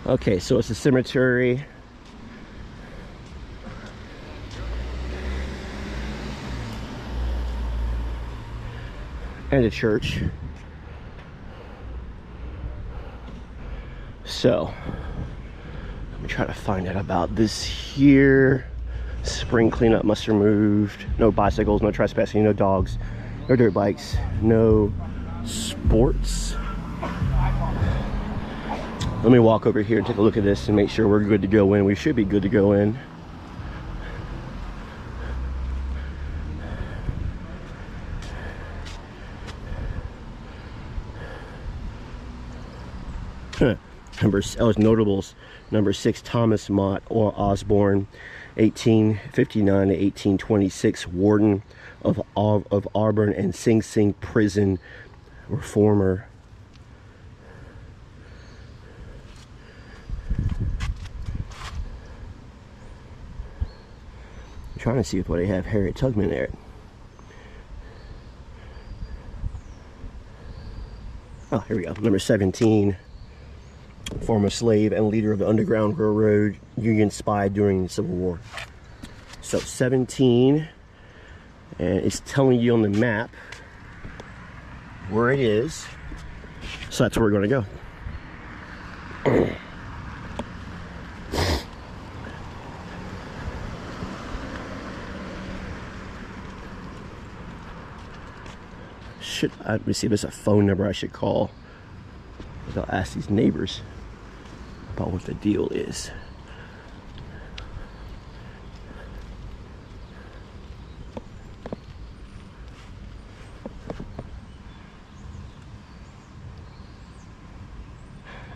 Okay, so it's a cemetery. And a church. So, let me try to find out about this here. Spring cleanup must removed. No bicycles, no trespassing, no dogs, no dirt bikes, no sports. Let me walk over here and take a look at this and make sure we're good to go in. We should be good to go in. Notables. Number 6, Thomas Mott or Osborne, 1859 to 1826, warden of Auburn and Sing Sing prison, reformer. I'm trying to see if they have Harriet Tubman there. Oh, here we go. Number 17. Former slave and leader of the Underground Railroad, Union spy during the Civil War. So 17, and it's telling you on the map where it is. So that's where we're going to go. Let me see if there's a phone number I should call. I'll ask these neighbors about what the deal is.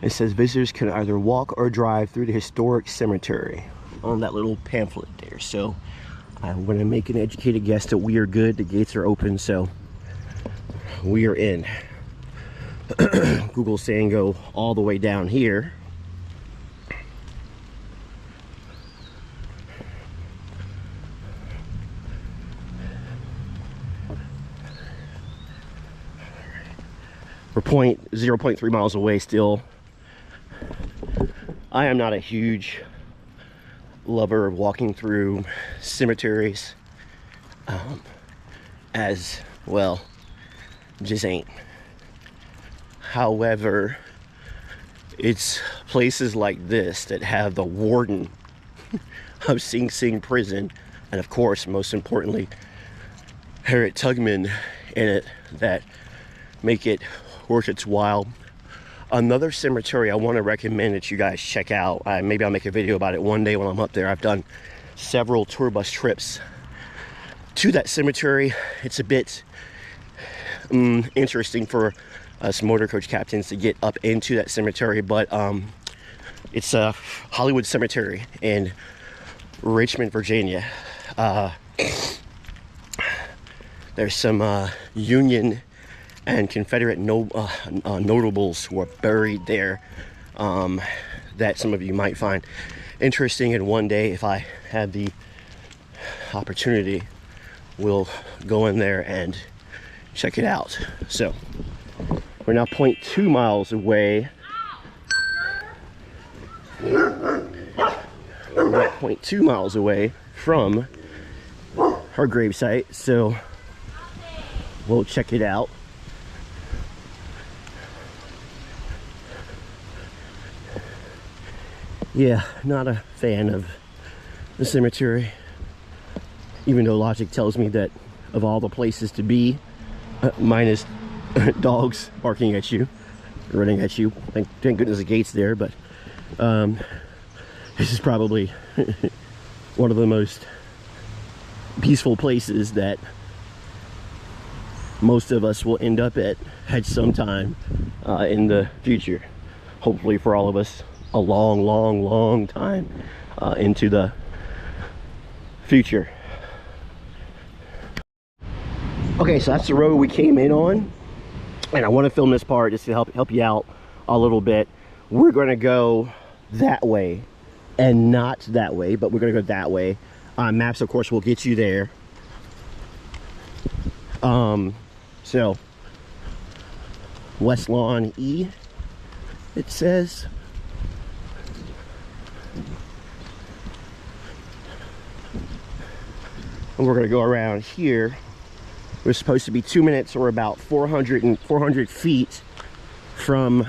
It says visitors can either walk or drive through the historic cemetery on that little pamphlet there. So I'm going to make an educated guess that we are good. The gates are open, so we are in. Google's saying go all the way down here. We're 0.3 miles away still. I am not a huge lover of walking through cemeteries. As well, just ain't. However, it's places like this that have the warden of Sing Sing prison, and of course, most importantly, Harriet Tubman in it, that make it worth its while. Another cemetery I want to recommend that you guys check out. Maybe I'll make a video about it one day when I'm up there. I've done several tour bus trips to that cemetery. It's a bit interesting for us motor coach captains to get up into that cemetery, but it's a Hollywood Cemetery in Richmond, Virginia. There's some Union and Confederate notables who are buried there that some of you might find interesting, and one day, if I have the opportunity, we'll go in there and check it out. So we're now 0.2 miles away. We're now 0.2 miles away from her gravesite, so we'll check it out. Yeah, not a fan of the cemetery, even though logic tells me that of all the places to be, minus dogs barking at you, running at you. Thank goodness the gate's there, but this is probably one of the most peaceful places that most of us will end up at some time in the future. Hopefully for all of us, a long time into the future. Okay, so that's the road we came in on, and I want to film this part just to help you out a little bit. We're going to go that way and not that way, but we're going to go that way. Maps, of course, will get you there. So West Lawn E, it says. And we're gonna go around here. We're supposed to be 2 minutes or about 400 feet from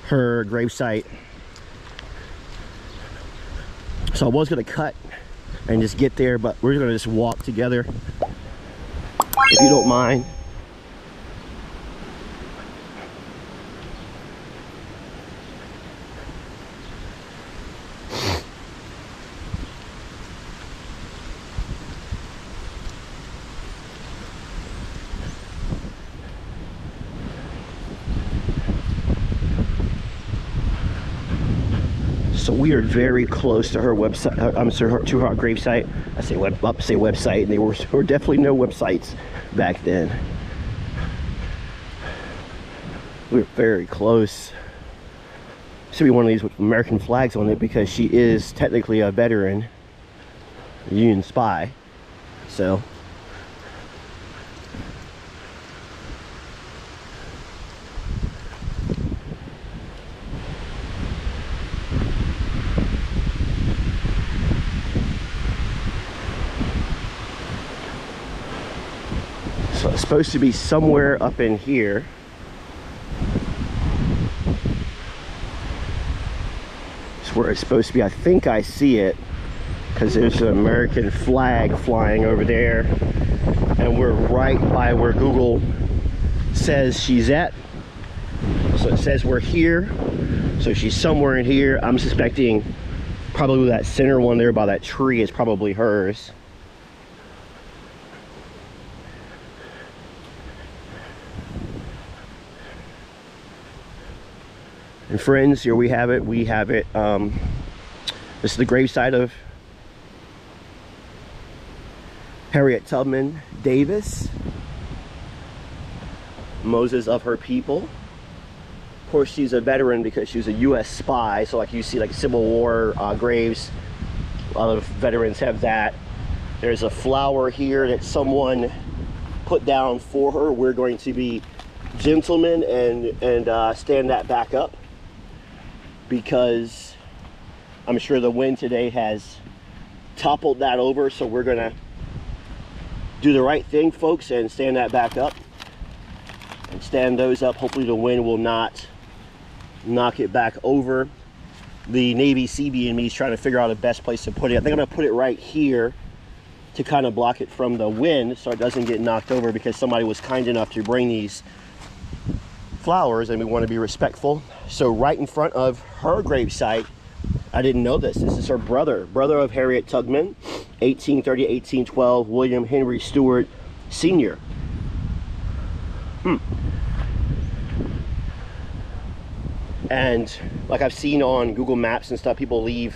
her gravesite. So I was gonna cut and just get there, but we're gonna just walk together, if you don't mind. So we are very close to her website. I'm sorry, to her gravesite. I say website, and there were definitely no websites back then. We were very close. Should be one of these with American flags on it because she is technically a veteran, a Union spy. So. So it's supposed to be somewhere up in here. It's where it's supposed to be. I think I see it because there's an American flag flying over there, and we're right by where Google says she's at. So it says we're here, so she's somewhere in here. I'm suspecting probably that center one there by that tree is probably hers. And friends, here we have it. We have it. This is the gravesite of Harriet Tubman Davis, Moses of her people. Of course, she's a veteran because she was a U.S. spy. So like you see like Civil War graves, a lot of veterans have that. There's a flower here that someone put down for her. We're going to be gentlemen and stand that back up, because I'm sure the wind today has toppled that over. So we're gonna do the right thing, folks, and stand that back up and stand those up. Hopefully the wind will not knock it back over. The Navy CB in me is trying to figure out the best place to put it. I think I'm gonna put it right here to kind of block it from the wind so it doesn't get knocked over, because somebody was kind enough to bring these flowers and we want to be respectful. So right in front of her gravesite, I didn't know this is her brother of Harriet Tubman, 1830-1812, William Henry Stewart Sr. And like I've seen on Google Maps and stuff, people leave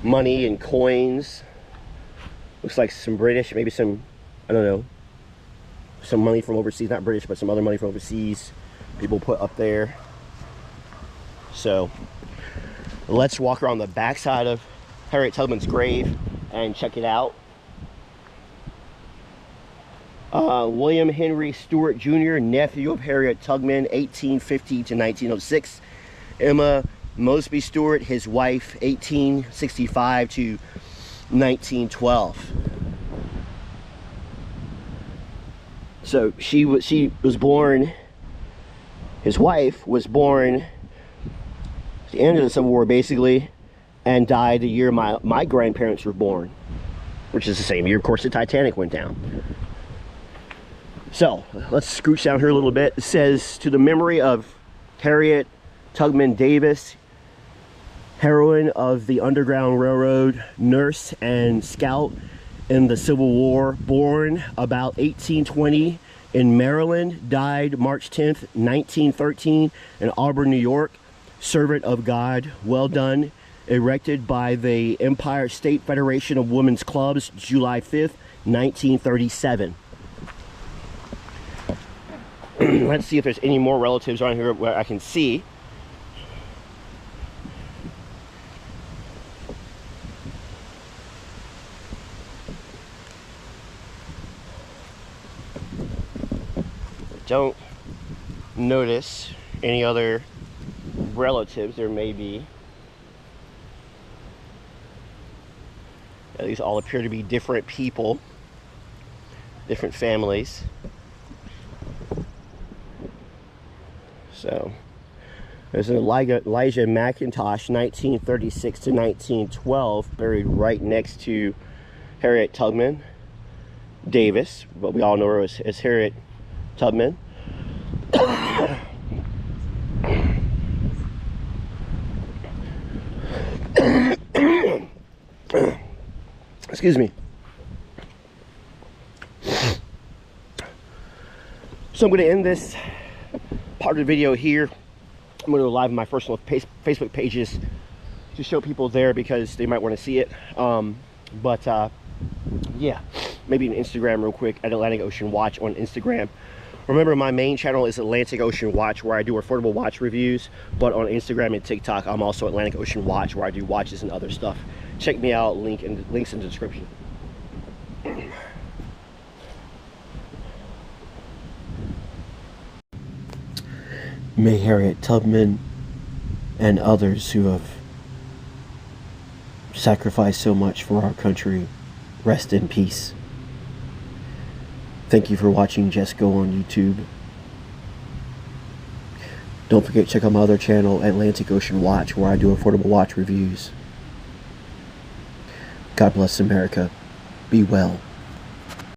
money and coins. Looks like some British, maybe some, I don't know, some money from overseas, not British, but some other money from overseas people put up there. So let's walk around the backside of Harriet Tubman's grave and check it out. William Henry Stewart Jr., nephew of Harriet Tubman, 1850 to 1906. Emma Mosby Stewart, his wife, 1865 to 1912. So she was born, his wife was born at the end of the Civil War basically, and died the year my grandparents were born, which is the same year, of course, the Titanic went down. So let's scooch down here a little bit. It says, to the memory of Harriet Tubman Davis, heroine of the Underground Railroad, nurse and scout in the Civil War, born about 1820 in Maryland, died March 10th, 1913 in Auburn, New York, servant of God, well done, erected by the Empire State Federation of Women's Clubs, July 5th, 1937. Let's see if there's any more relatives around here where I can see. Don't notice any other relatives. There may be. These all appear to be different people, different families. So there's an Elijah McIntosh, 1936 to 1912, buried right next to Harriet Tubman Davis, but we all know her as Harriet Tubman. Excuse me. So I'm going to end this part of the video here. I'm going to go live on my personal Facebook pages to show people there because they might want to see it. Yeah, maybe an Instagram real quick at Atlantic Ocean Watch on Instagram. Remember, my main channel is Atlantic Ocean Watch, where I do affordable watch reviews, but on Instagram and TikTok I'm also Atlantic Ocean Watch, where I do watches and other stuff. Check me out, links in the description. May Harriet Tubman and others who have sacrificed so much for our country rest in peace. Thank you for watching Just Go on YouTube. Don't forget to check out my other channel, Atlantic Ocean Watch, where I do affordable watch reviews. God bless America. Be well.